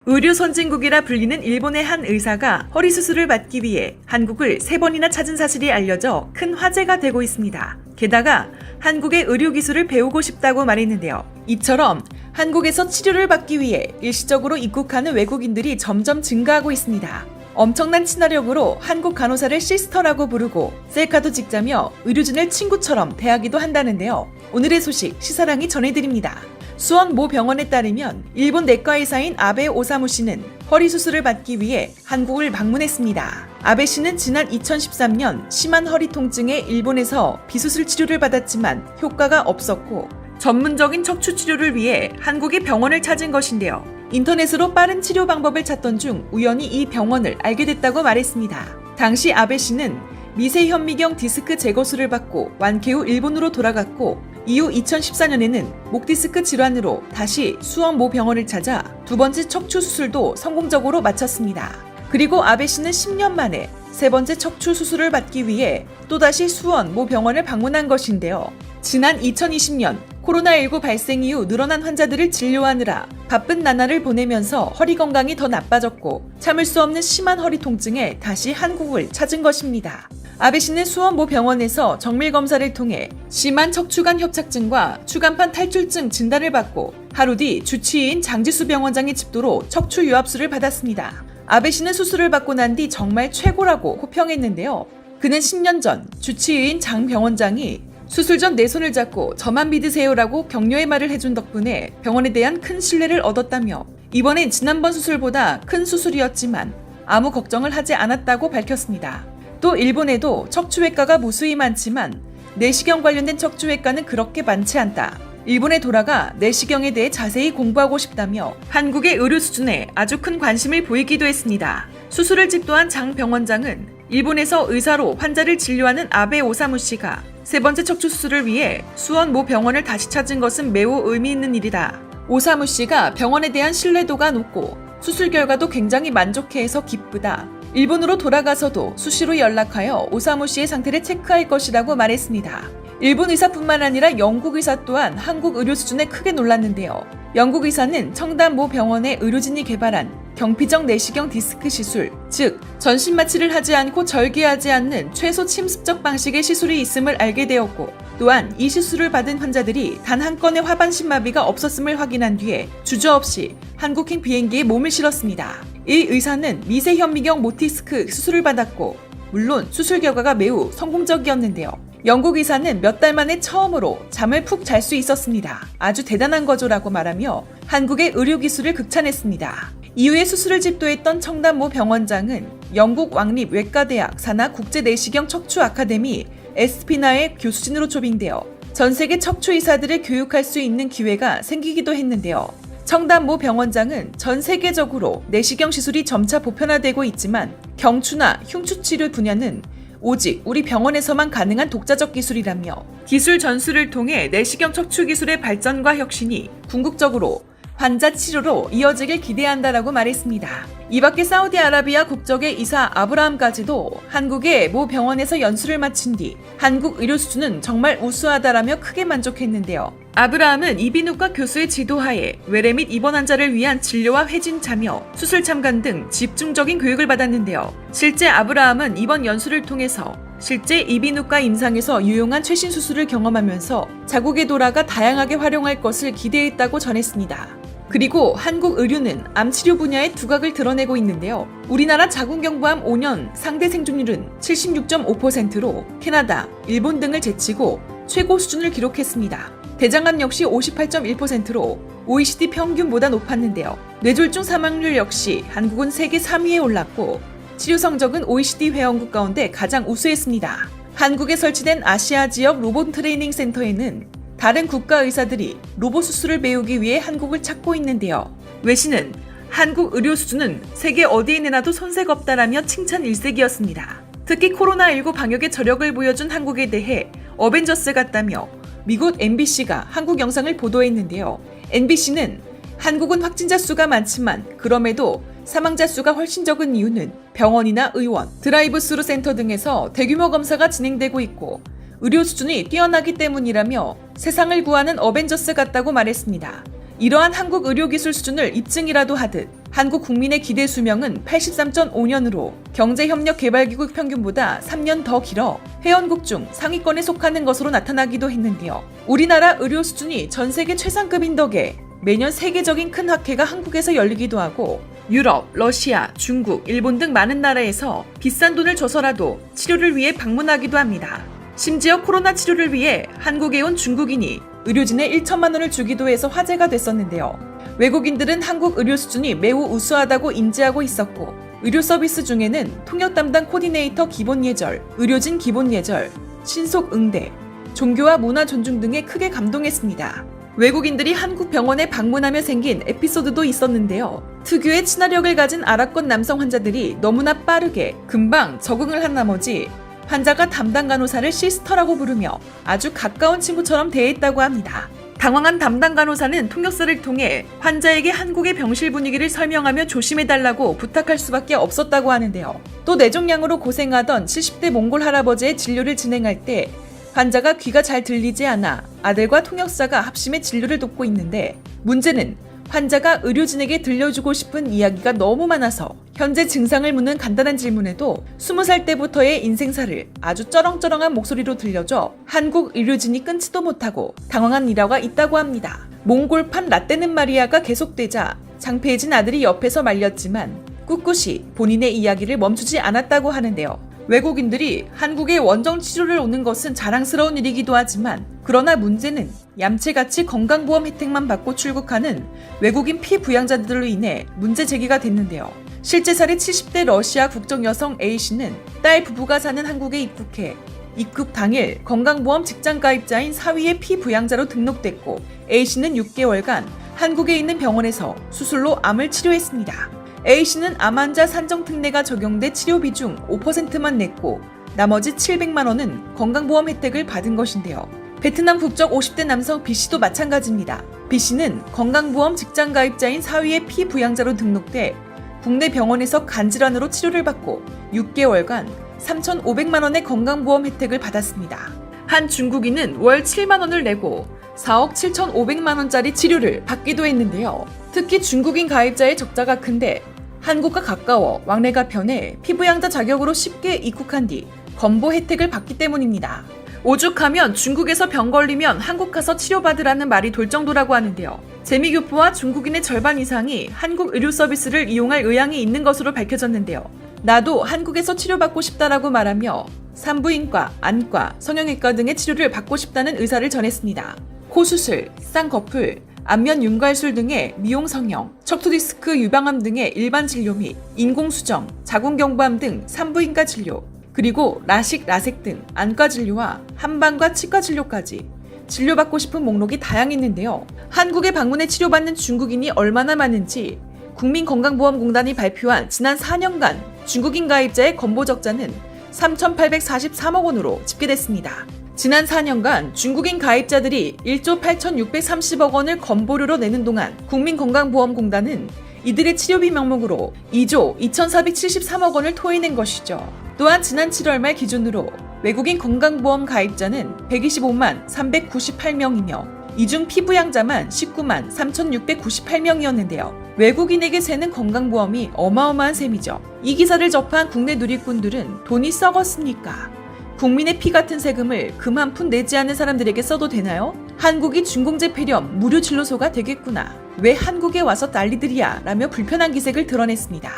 의료 선진국이라 불리는 일본의 한 의사가 허리 수술을 받기 위해 한국을 3번이나 찾은 사실이 알려져 큰 화제가 되고 있습니다. 게다가 한국의 의료 기술을 배우고 싶다고 말했는데요. 이처럼 한국에서 치료를 받기 위해 일시적으로 입국하는 외국인들이 점점 증가하고 있습니다. 엄청난 친화력으로 한국 간호사를 시스터라고 부르고 셀카도 찍자며 의료진을 친구처럼 대하기도 한다는데요. 오늘의 소식 시사랑이 전해드립니다. 수원 모 병원에 따르면 일본 내과 의사인 아베 오사무 씨는 허리 수술을 받기 위해 한국을 방문했습니다. 아베 씨는 지난 2013년 심한 허리 통증에 일본에서 비수술 치료를 받았지만 효과가 없었고 전문적인 척추 치료를 위해 한국의 병원을 찾은 것인데요. 인터넷으로 빠른 치료 방법을 찾던 중 우연히 이 병원을 알게 됐다고 말했습니다. 당시 아베 씨는 미세현미경 디스크 제거술을 받고 완쾌 후 일본으로 돌아갔고 이후 2014년에는 목 디스크 질환으로 다시 수원 모 병원을 찾아 두 번째 척추 수술도 성공적으로 마쳤습니다. 그리고 아베 씨는 10년 만에 세 번째 척추 수술을 받기 위해 또다시 수원 모 병원을 방문한 것인데요. 지난 2020년 코로나19 발생 이후 늘어난 환자들을 진료하느라 바쁜 나날을 보내면서 허리 건강이 더 나빠졌고 참을 수 없는 심한 허리 통증에 다시 한국을 찾은 것입니다. 아베 씨는 수원 모 병원에서 정밀 검사를 통해 심한 척추관 협착증과 추간판 탈출증 진단을 받고 하루 뒤 주치의인 장지수 병원장의 집도로 척추 유압술을 받았습니다. 아베 씨는 수술을 받고 난 뒤 정말 최고라고 호평했는데요. 그는 10년 전 주치의인 장 병원장이 수술 전 내 손을 잡고 저만 믿으세요라고 격려의 말을 해준 덕분에 병원에 대한 큰 신뢰를 얻었다며 이번엔 지난번 수술보다 큰 수술이었지만 아무 걱정을 하지 않았다고 밝혔습니다. 또 일본에도 척추외과가 무수히 많지만 내시경 관련된 척추외과는 그렇게 많지 않다. 일본에 돌아가 내시경에 대해 자세히 공부하고 싶다며 한국의 의료 수준에 아주 큰 관심을 보이기도 했습니다. 수술을 집도한 장 병원장은 일본에서 의사로 환자를 진료하는 아베 오사무 씨가 세 번째 척추 수술을 위해 수원 모 병원을 다시 찾은 것은 매우 의미 있는 일이다. 오사무 씨가 병원에 대한 신뢰도가 높고 수술 결과도 굉장히 만족해해서 기쁘다. 일본으로 돌아가서도 수시로 연락하여 오사무 씨의 상태를 체크할 것이라고 말했습니다. 일본 의사뿐만 아니라 영국 의사 또한 한국 의료 수준에 크게 놀랐는데요. 영국 의사는 청담 모 병원의 의료진이 개발한 경피적 내시경 디스크 시술, 즉 전신 마취를 하지 않고 절개하지 않는 최소 침습적 방식의 시술이 있음을 알게 되었고 또한 이 시술을 받은 환자들이 단 한 건의 하반신 마비가 없었음을 확인한 뒤에 주저없이 한국행 비행기에 몸을 실었습니다. 이 의사는 미세현미경 모티스크 수술을 받았고 물론 수술 결과가 매우 성공적이었는데요. 영국 의사는 몇 달 만에 처음으로 잠을 푹 잘 수 있었습니다. 아주 대단한 거죠라고 말하며 한국의 의료 기술을 극찬했습니다. 이후에 수술을 집도했던 청담 모 병원장은 영국 왕립 외과대학 산하 국제내시경 척추 아카데미 에스피나의 교수진으로 초빙되어 전 세계 척추 의사들을 교육할 수 있는 기회가 생기기도 했는데요. 청담 모 병원장은 전 세계적으로 내시경 시술이 점차 보편화되고 있지만 경추나 흉추 치료 분야는 오직 우리 병원에서만 가능한 독자적 기술이라며 기술 전수를 통해 내시경 척추 기술의 발전과 혁신이 궁극적으로 환자 치료로 이어지길 기대한다라고 말했습니다. 이 밖에 사우디아라비아 국적의 이사 아브라함까지도 한국의 모 병원에서 연수를 마친 뒤 한국 의료 수준은 정말 우수하다라며 크게 만족했는데요. 아브라함은 이비인후과 교수의 지도하에 외래 및 입원 환자를 위한 진료와 회진 참여, 수술 참관 등 집중적인 교육을 받았는데요. 실제 아브라함은 이번 연수를 통해서 실제 이비인후과 임상에서 유용한 최신 수술을 경험하면서 자국에 돌아가 다양하게 활용할 것을 기대했다고 전했습니다. 그리고 한국 의료는 암 치료 분야의 두각을 드러내고 있는데요. 우리나라 자궁경부암 5년 상대 생존율은 76.5%로 캐나다, 일본 등을 제치고 최고 수준을 기록했습니다. 대장암 역시 58.1%로 OECD 평균보다 높았는데요. 뇌졸중 사망률 역시 한국은 세계 3위에 올랐고 치료 성적은 OECD 회원국 가운데 가장 우수했습니다. 한국에 설치된 아시아 지역 로봇 트레이닝 센터에는 다른 국가 의사들이 로봇 수술을 배우기 위해 한국을 찾고 있는데요. 외신은 한국 의료 수준은 세계 어디에 내놔도 손색 없다라며 칭찬 일색이었습니다. 특히 코로나19 방역에 저력을 보여준 한국에 대해 어벤져스 같다며 미국 MBC가 한국 영상을 보도했는데요. MBC는 한국은 확진자 수가 많지만 그럼에도 사망자 수가 훨씬 적은 이유는 병원이나 의원, 드라이브스루 센터 등에서 대규모 검사가 진행되고 있고 의료 수준이 뛰어나기 때문이라며 세상을 구하는 어벤져스 같다고 말했습니다. 이러한 한국 의료기술 수준을 입증이라도 하듯 한국 국민의 기대 수명은 83.5년으로 경제협력개발기구 평균보다 3년 더 길어 회원국 중 상위권에 속하는 것으로 나타나기도 했는데요. 우리나라 의료 수준이 전 세계 최상급인 덕에 매년 세계적인 큰 학회가 한국에서 열리기도 하고 유럽, 러시아, 중국, 일본 등 많은 나라에서 비싼 돈을 줘서라도 치료를 위해 방문하기도 합니다. 심지어 코로나 치료를 위해 한국에 온 중국인이 의료진에 1천만 원을 주기도 해서 화제가 됐었는데요. 외국인들은 한국 의료 수준이 매우 우수하다고 인지하고 있었고 의료 서비스 중에는 통역 담당 코디네이터 기본 예절, 의료진 기본 예절, 신속 응대, 종교와 문화 존중 등에 크게 감동했습니다. 외국인들이 한국 병원에 방문하며 생긴 에피소드도 있었는데요. 특유의 친화력을 가진 아랍권 남성 환자들이 너무나 빠르게 금방 적응을 한 나머지 환자가 담당 간호사를 시스터라고 부르며 아주 가까운 친구처럼 대했다고 합니다. 당황한 담당 간호사는 통역사를 통해 환자에게 한국의 병실 분위기를 설명하며 조심해달라고 부탁할 수밖에 없었다고 하는데요. 또 뇌종양으로 고생하던 70대 몽골 할아버지의 진료를 진행할 때 환자가 귀가 잘 들리지 않아 아들과 통역사가 합심해 진료를 돕고 있는데 문제는 환자가 의료진에게 들려주고 싶은 이야기가 너무 많아서 현재 증상을 묻는 간단한 질문에도 20살 때부터의 인생사를 아주 쩌렁쩌렁한 목소리로 들려줘 한국 의료진이 끊지도 못하고 당황한 일화가 있다고 합니다. 몽골판 라떼는 마리아가 계속되자 장폐해진 아들이 옆에서 말렸지만 꿋꿋이 본인의 이야기를 멈추지 않았다고 하는데요. 외국인들이 한국에 원정 치료를 오는 것은 자랑스러운 일이기도 하지만 그러나 문제는 얌체같이 건강보험 혜택만 받고 출국하는 외국인 피부양자들로 인해 문제 제기가 됐는데요. 실제 사례 70대 러시아 국적 여성 A씨는 딸 부부가 사는 한국에 입국해 입국 당일 건강보험 직장가입자인 사위의 피부양자로 등록됐고 A씨는 6개월간 한국에 있는 병원에서 수술로 암을 치료했습니다. A씨는 암 환자 산정 특례가 적용돼 치료비 중 5%만 냈고 나머지 700만 원은 건강보험 혜택을 받은 것인데요. 베트남 국적 50대 남성 B씨도 마찬가지입니다. B씨는 건강보험 직장가입자인 사위의 피부양자로 등록돼 국내 병원에서 간질환으로 치료를 받고 6개월간 3,500만 원의 건강보험 혜택을 받았습니다. 한 중국인은 월 7만 원을 내고 4억 7,500만 원짜리 치료를 받기도 했는데요. 특히 중국인 가입자의 적자가 큰데 한국과 가까워 왕래가 편해 피부양자 자격으로 쉽게 입국한 뒤 건보 혜택을 받기 때문입니다. 오죽하면 중국에서 병 걸리면 한국 가서 치료받으라는 말이 돌 정도라고 하는데요. 재미교포와 중국인의 절반 이상이 한국 의료 서비스를 이용할 의향이 있는 것으로 밝혀졌는데요. 나도 한국에서 치료받고 싶다라고 말하며 산부인과, 안과, 성형외과 등의 치료를 받고 싶다는 의사를 전했습니다. 코수술, 쌍꺼풀, 안면 윤곽술 등의 미용 성형, 척추디스크 유방암 등의 일반 진료 및 인공수정, 자궁경부암 등 산부인과 진료, 그리고 라식, 라섹 등 안과 진료와 한방과 치과 진료까지 진료받고 싶은 목록이 다양했는데요. 한국에 방문해 치료받는 중국인이 얼마나 많은지 국민건강보험공단이 발표한 지난 4년간 중국인 가입자의 건보 적자는 3,843억 원으로 집계됐습니다. 지난 4년간 중국인 가입자들이 1조 8,630억 원을 건보료로 내는 동안 국민건강보험공단은 이들의 치료비 명목으로 2조 2,473억 원을 토해낸 것이죠. 또한 지난 7월 말 기준으로 외국인 건강보험 가입자는 125만 398명이며 이 중 피부양자만 19만 3,698명이었는데요. 외국인에게 새는 건강보험이 어마어마한 셈이죠. 이 기사를 접한 국내 누리꾼들은 돈이 썩었습니까? 국민의 피 같은 세금을 금 한 푼 내지 않는 사람들에게 써도 되나요? 한국이 중공제 폐렴 무료 진료소가 되겠구나. 왜 한국에 와서 난리들이야? 라며 불편한 기색을 드러냈습니다.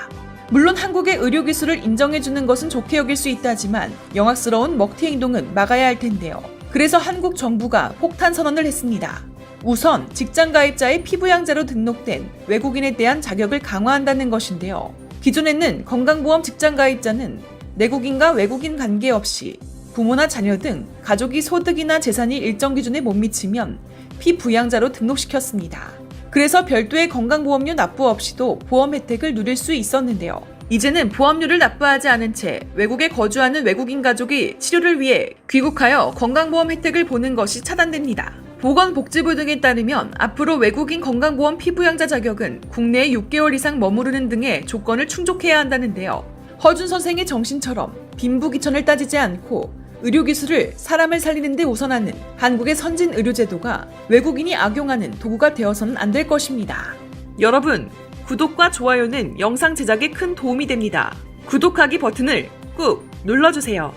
물론 한국의 의료기술을 인정해주는 것은 좋게 여길 수 있다지만 영악스러운 먹튀 행동은 막아야 할 텐데요. 그래서 한국 정부가 폭탄 선언을 했습니다. 우선 직장가입자의 피부양자로 등록된 외국인에 대한 자격을 강화한다는 것인데요. 기존에는 건강보험 직장가입자는 내국인과 외국인 관계없이 부모나 자녀 등 가족이 소득이나 재산이 일정 기준에 못 미치면 피부양자로 등록시켰습니다. 그래서 별도의 건강보험료 납부 없이도 보험 혜택을 누릴 수 있었는데요. 이제는 보험료를 납부하지 않은 채 외국에 거주하는 외국인 가족이 치료를 위해 귀국하여 건강보험 혜택을 보는 것이 차단됩니다. 보건복지부 등에 따르면 앞으로 외국인 건강보험 피부양자 자격은 국내에 6개월 이상 머무르는 등의 조건을 충족해야 한다는데요. 허준 선생의 정신처럼 빈부귀천을 따지지 않고 의료기술을 사람을 살리는 데 우선하는 한국의 선진 의료제도가 외국인이 악용하는 도구가 되어서는 안 될 것입니다. 여러분, 구독과 좋아요는 영상 제작에 큰 도움이 됩니다. 구독하기 버튼을 꾹 눌러주세요.